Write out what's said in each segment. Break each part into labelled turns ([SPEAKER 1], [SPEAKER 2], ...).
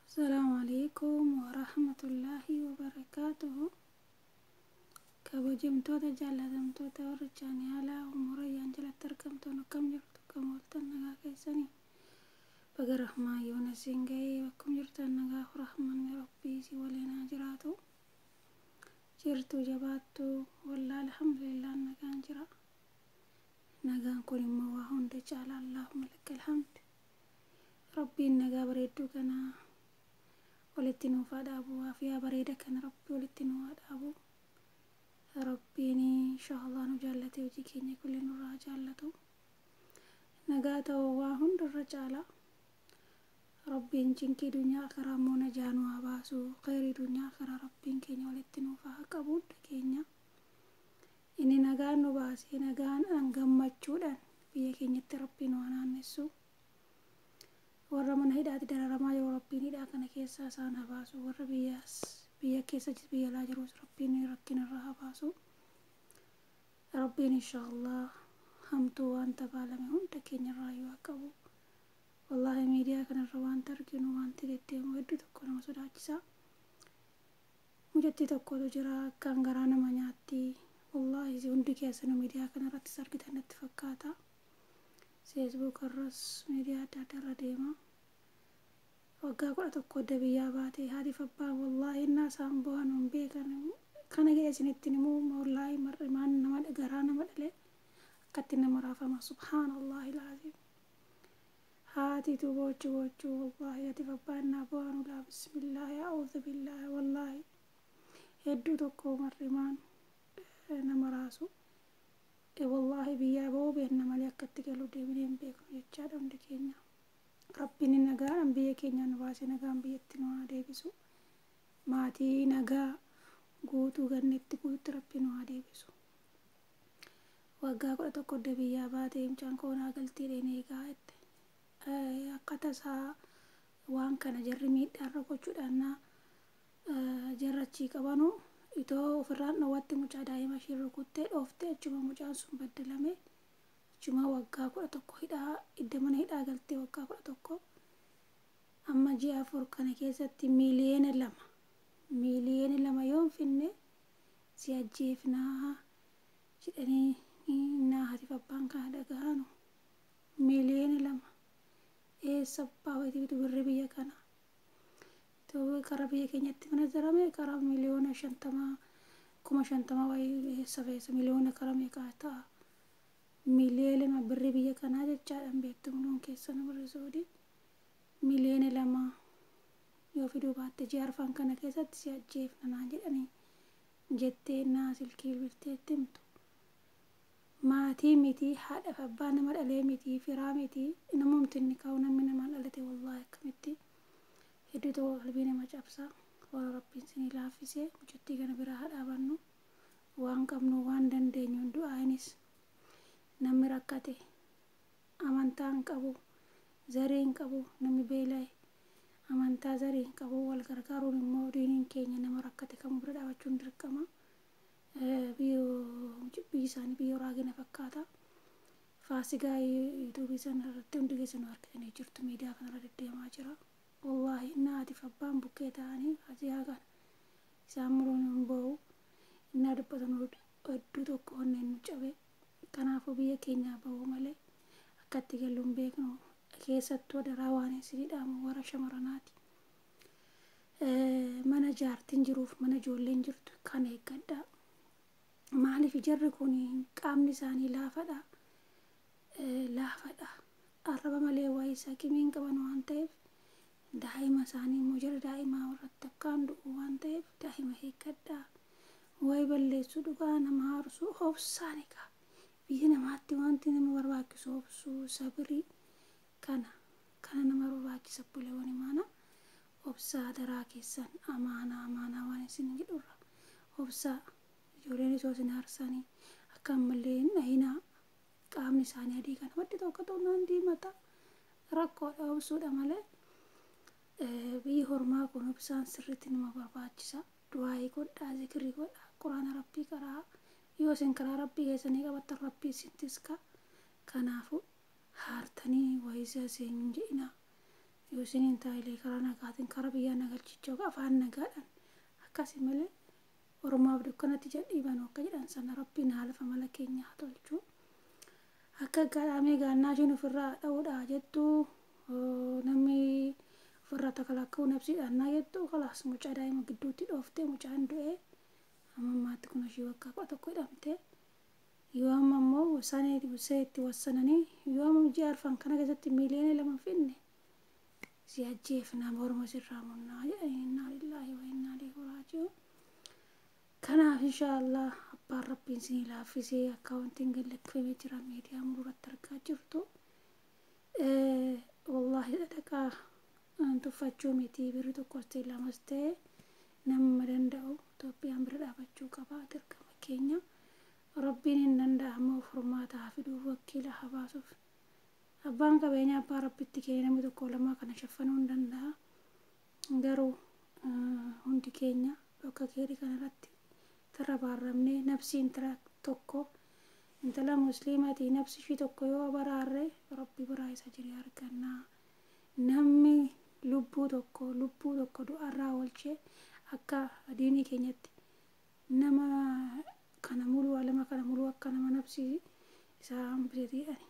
[SPEAKER 1] السلام عليكم ورحمة الله وبركاته. kabajamtoota jaallatamtoota warra chaanaalaa umurayyaan jalatti argamtan akkam jirtu? Akkam ooltan? nagaa keessanii baga rahmaa yoona isin ga'ee bakkum jirtan nagaa rahmanni rabbii si waliin haa jiraatu. jirtu jabaattu wallaahi alhamdulillah nagaan jira. nagaan kun immoo waa hunda caala allahumma lakal hamd. rabbiin nagaa bareedduu kana walitti nuuf haa dhaabu, waafiyaa bareeda kana rabbi walitti nuuf haa dhaabu. rabbiin inshaallah nu jaallatee hojii keenya kulli nurraa jaallatu. nagaa ta'uu waa hundarra caala rabbiin cinkii dunyaa karaa immoo najaa nu haa baasu. khayrii dunyaa karaa rabbiin keenya walitti nuuf haa qabu hunda keenya. inni nagaan nu baasee nagaan gammachuudhaan biyya keenyatti rabbiin waan naannessu. warra mana hidhaatti dararamaa jiru rabbiin hidhaa kana keessaa isaan haa baasu. warra biyya keessa biyya alaa jirus rabbiin rakkinarraa haa baasu. rabbiin inshaallah hamtuu wanta baalame hunda keenyarraa yoo qabu. wallaahi miidiyaa kanarra wanta arginu wanti deddeemu hedduu tokko nama sodaachisa. mucattii tokkotu jira akkaan garaa nama nyaatti. wallaahi hundi keessanuu miidiyaa kanarrattis argitan natti fakkaata. feesbuuk irras miidiyaa adda addaarra deema. waggaa 11 biyyaa baatee haatiif abbaan wallaahi innaa isaan bu'an hin beekan. kana jedhe isinitti immoo wallaahi mar'imaan nama garaa nama dhale akkatti nama raafama. subhaanallahi laaziim. haatitu bochuu wallaahi haatiif abbaan innaa bu'an ulaa bismillaahi a'uudhu billaahi wallaahi hedduu tokko mar'imaan nama raasu. wallaahi biyyaa ba'uu beekna malee akkatti galuu deemnee hin beeknu jechaadha hundi keenya. rabbiin nagaadhaan biyya keenya nu baase nagaan biyyatti nu haa deebisu. maatii nagaa guutuu gannetti guututti rabbi nu haa deebisu. waggaa 11 biyyaa baatee mucaan koonaa galtiidhaan eegaa jette. akka tasaa waan kana jarri miidhaarra gochuudhaan jarrachii qabanu itoo ofirraan dhowwatti mucaa daa'ima ishee rukuttee dhooftee achuma mucaan sun baddalame achuma waggaa 11 hidhaa idda mana hidhaa galtee waggaa 11 amma ji'a 4 kana keessatti miiliyoona 2 yoo finne si ajjeefnaa jedhanii naa haatiif abbaan kana dhagahanu. miiliyoona 2 eessa baawwatiitu birri biyya kana ta'uu karaa biyya keenyatti mana zarame karaa miiliyoona 50,000 wayii safeessa miiliyoona karaa meeqaa ta'a. miiliyoona birri biyya kanaa jechaadhaan beektamuun keessan birri soodii miiliyoona 2 yoo fiduu baatte ji'a 4 kana keessatti si ajjeefna naan jedhanii jettee naa silkii bilteetti himtu. maatii miti haadhaaf abbaa nama dhalee miti firaa miti namumti inni kaa'u namni namaan dhalate wallaahi akkamitti hedduu ta'uu qalbii nama cabsa. warra rabbiin isinii laaffisee mucattii kana biraa haa dhaabannu. waan qabnu waan dandeenyu du'aanis namni rakkate amantaan qabu zariin qabu namni beela'e amantaa zariin qabu wal gargaaruun immoo diiniin keenya nama rakkate kamuu bira dhaabachuun dirqama. biyyi isaanii biyya raagina fakkaata. faasigaa yuutuubii sana irratti hundi keessan argitanii jirtu. miidiyaa kanarra deddeemaa jira. wallaahi naatiif abbaan bukkee ta'anii faasigaa kana isaan muruun hin ba'u. innaa dubbatan hedduu tokko onneen nu cabe. kanaafuu biyya keenyaa ba'uu malee akkatti galuu hin beeknu. keessattuu daraa waan isinii dhaamu warra shamarranaati. mana jaartiin jiruuf mana ijoolleen jirtu kan eeggadhaa. maaliif jarri kun qaamni isaanii laafadha. arraba malee waa isaa kimiin qaban waan ta'eef daa'ima isaanii immoo jara daa'imaa warratti akkaan du'u waan ta'eef daa'ima eeggadhaa. wayi balleessuu dhugaa nama haarsuu obsaan egaa biyya namaatti wanti nama barbaachisu obsuu sabrii kana nama barbaachisa. buleewwan imaana obsaa daraa keessan amaanaa waan isin jedhurra obsaa. ijoolleen isoo isin haarsanii akka ammallee dhahina qaamni isaanii adii kana maddi tokko xonnaan diimata rakkoodha obsuudha malee. biyyi hormaa kun obsaan sirriitti nama barbaachisa. du'aayii godhaa zikirii godhaa quraana rabbii karaa yoo isin karaa rabbii keessanii qabattan rabbii isinitti iska. kanaafuu haartanii wayisa isin jedhina yoo isiniin taayilee karaa nagaatiin karaa biyyaa nagalchichoo afaan nagaadhaan akkasii malee ormaaf dukkanatti jedhiiban akka jedhan sana rabbiin haalafa mala keenya haa tolchu. Akka gaadhamee gaannaa ishiin ofirraa dha'uudha jettu namni ofirraa takalakkuu nabsiidhaan jettu kalaas mucaa daa'ima gidduutti dhooftee mucaan du'ee ammaatti kun ishii waggaa 11 hidhamte. Yoo amma immoo wasanii itti wassananii yoo amma ji'a arfan kana keessatti miiliyoona 2 finne si ajjeefna morma sirraa munnaa jedhanii innaa lillaahi wa innaa ilaihi raaji'uun. Kanaaf inshaallah abbaan rabbiin isinii laaffisee akka wanti hin gallakkifamee jira miidiyaa muduratti argaa jirtu. Wallaahi dhaqaa tuffachuu miti birri tokkos ta'e lamas ta'e nama danda'u Itoophiyaan bira dhaabachuu qaba dirqama keenya. Rabbiin hin danda'amu furmaata haa fiduuf wakiila haa baasuuf. Abbaan qabeenyaa abbaa rabbitti kennee namni tokko lamaa kana shaffanuu hin danda'a. Garuu hundi keenya bakka keerii kanarratti tarra baarramnee nafsi intala tokko intala musliimatii nafsi ishii tokko yoo baraarre rabbi biraa isa jirii argannaa. Namni lubbuu tokko du'arraa oolchee akka diinii keenyatti nama kana muluu alama kana muluu akka nama nafsi isaa hambisetiidhani.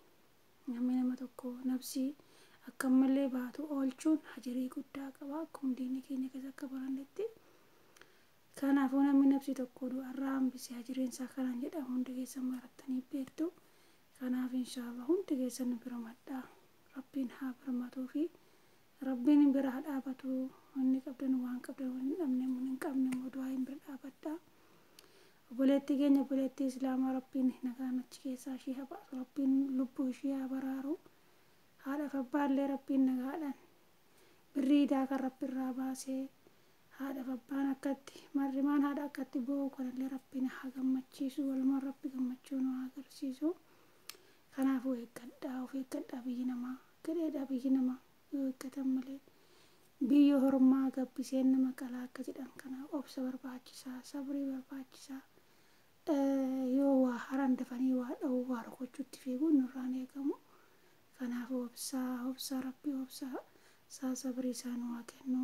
[SPEAKER 1] Namni nama tokko nafsi akka malee baatu oolchuun hajirii guddaa qaba akkuma diinii keenya keessa akka barannetti. Kanaafuu namni nafsi tokko du'arraa hambise hajiriin isaa kanaan jedhamu hundi keessan barattanii beektu. Kanaaf inshaallah hundi keessan birmadhaa rabbiin haa birmatuu fi rabbiin bira haa dhaabatu. Wanni qabdan waan qabdan wanni dhabne mun hin qabne immoo du'aa hin bira dhaabadhaa. Obboleettii keenya obboleettii islaamaa rabbiin nagaan achi keessaa ishee haa baasu rabbiin lubbuu ishee haa baraaru. Haadhaaf abbaallee rabbiin nagaadhaan birrii idaa kan rabbi irraa baasee haadhaaf abbaan akkatti marrimaan haadha akkatti bo'uu kanallee rabbiin haa gammachiisu walumaan rabbi gammachuu nu haa agarsiisu. Kanaafuu eeggadhaa biyyi namaa gadheedhaa biyyi namaa yoo eeggatan malee biyya hormaa gabbiseen nama qalaa akka jedhan kana obsa barbaachisaa sabrii barbaachisaa. Yoo waa haran dafanii waa dha'uu waa rukuchuutti fiiguun nurraan eegamu. Kanaaf obsaa rabbi obsaa sabrii isaan waa kennu.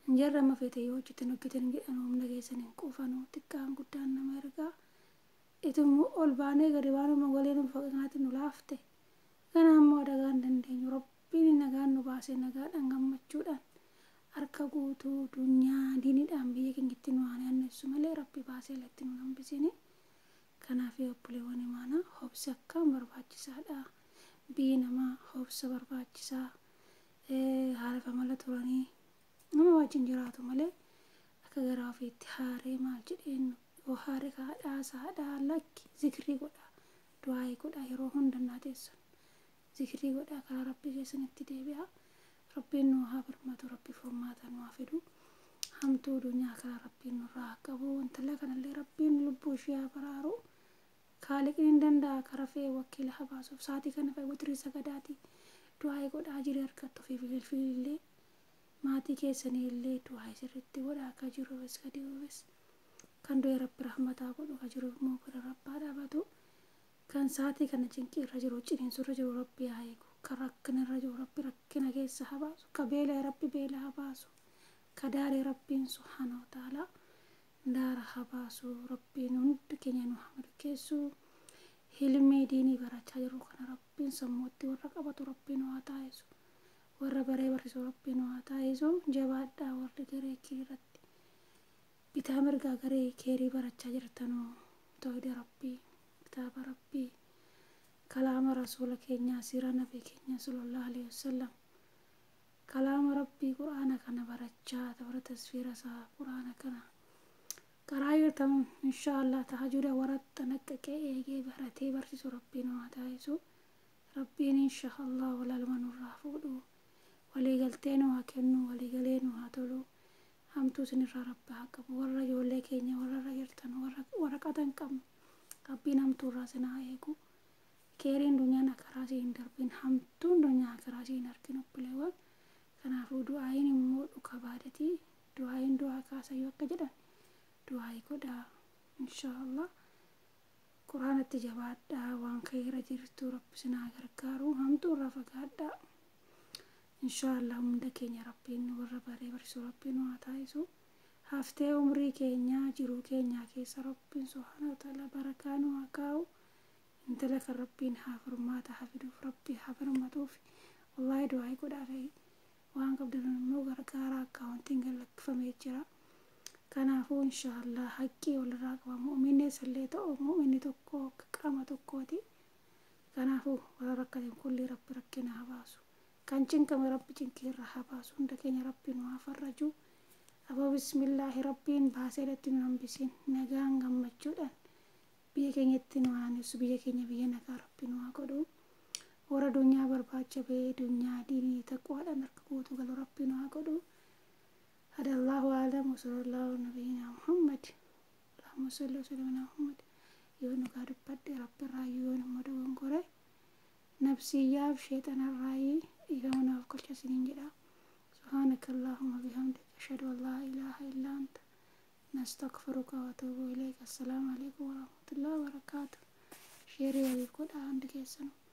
[SPEAKER 1] Injarra amma feete yoo hojjetan jedhan humna keessan hin quufanuu xiqqaan guddaan nama ergaa. Itummoo ol baanee gadi baanuma waliin faqaati nu laafte. Kana ammoo dagaan dandeenyu rabbiin nagaan nu baasee nagaadhaan gammachuudhaan harka guutuu dunyaa diiniidhaan biyya keenyatti nu haa naannessu malee rabbi baasee latti nu hambisini. Kanaaf obboleewwan imaanaa obsi akkaan barbaachisaadha. Biyyi namaa obsa barbaachisaa. Haalafa mala turanii nama wajjin jiraatu malee akka garaa ofiitti haaree maal jedheen yoo haaree haadhaa lakki zikrii godhaa du'aayii godhaa yeroo hundannaa teessan zikrii godhaa karaa rabbii keessanitti deebi'aa. Rabbiin nu haa birmatu rabbi furmaata nu haa fidu. Hamtuu dunyaa karaa rabbiin nurraa haa qabu. Intala kanallee rabbiin lubbuu ishee haa baraaru. Kaaliqiin hin danda'a karaa fe'ee wakiila haa baasuuf saatii kana fe'ee witirii sagadaati du'aayii godhaa jirii harkattu fiilillee maatii keessanii illee du'aayii sirriitti godhaa akka jiruufis gadi buufis kan du'e rabbi rahmataa godhu ka jiru immoo bira rabbaa dhaabatu kan saatii kana cinqii irra jiru ciniinsu irra jiru rabbi haa eegu kan rakkina irra jiru rabbi rakkina keessa haa baasu ka beela rabbi beela haa baasu ka daaree rabbiin subhaanahu wa ta'aalaa daara haa baasu rabbiin hundi keenya nu haa milkeessu. Hilmii diinii barachaa jiru kana rabbiin sammuutti warra qabatu rabbiin waa taasisu warra baree barsiisu rabbiin waa taasisu jabaadhaa warri garee keerratti bitaa mirgaa garee keerii barachaa jirtanuu tawhida rabbii kitaaba rabbii kalaama rasuula keenyaa siira nabii keenya sallallahu alaihi wasallam kalaama rabbii quraana kana barachaa tawra tasfiira isaa quraana kana qaraayyatan inshaallah tahajjuda waratta naqqaqee eegee baratee barsiisu rabbiin waa taasisu rabbiin inshaallah walaaluma nurraa fuudhu waliigaltee nu haa kennu waliigalee nu haa tolu hamtuu isinirraa rabbi haa qabu warra ijoollee keenya warra irra jirtan warra qatan qabnu rabbiin hamtuurraa isin haa eegu keeriin dunyaan akaraa siin darbin hamtuun dunyaa akaraa siin arginu bileewwan. Kanaafuu du'aayin immoo dhuka baadatii du'aayin du'aa kaasayyoo akka jedhan du'aayii godhaa inshaallah quraanatti jabaadhaa waan khayra jirtu rabbi isin haa gargaaru hamtuu irraa fagaadhaa. inshaallah hunda keenya rabbiin warra baree barsiisuu rabbiin waa taasisu haftee umrii keenya jiruu keenya keessa rabbiin subhaanahu wa ta'ala barakaa nu haa kaa'u intala kan rabbiin haa furmaata haa fiduuf rabbii haa birmatuuf wallahi du'aa godhaa waan qabdan immoo gargaaraa akka wantiin gallakkifamee jira kanaafuu inshaallah haqqii walirraa qaba mu'minni sallee ta'u mu'minni tokko qaama tokkooti kanaafuu warra rakkateen kulli rabbi rakkina haa baasu kan cinkame rabbi cinkiirra haa baasu hunda keenya rabbiin waa farraju aboo bismillaahi rabbiin baaseedhatti nu hambisin nagaan gammachuudhaan biyya keenyatti nu aanessu biyya keenya biyya nagaa rabbiin waa godhu warra dunyaa barbaacha bee dunyaa diinii taqwaadhaan harka guutuu galu rabbiin waa godhu hadallahu a'lam wa sallallahu nabiyina muhammad allahumma salli wa sallim ala muhammad yoo nu gaa dubbadhe rabbi raayyuu yoo nama dogongore nafsiyyaaf sheexanarraayii dhiifamanaaf kolcha isiniin jedha subhaanaka allahumma bihamdika ashhadu an laa ilaaha illaa anta nastaghfiruka wa atuubu ilayk assalaamu alaykum wa rahmatullahi wa barakaatuh sheerii waliif godhaa hundi keessanuu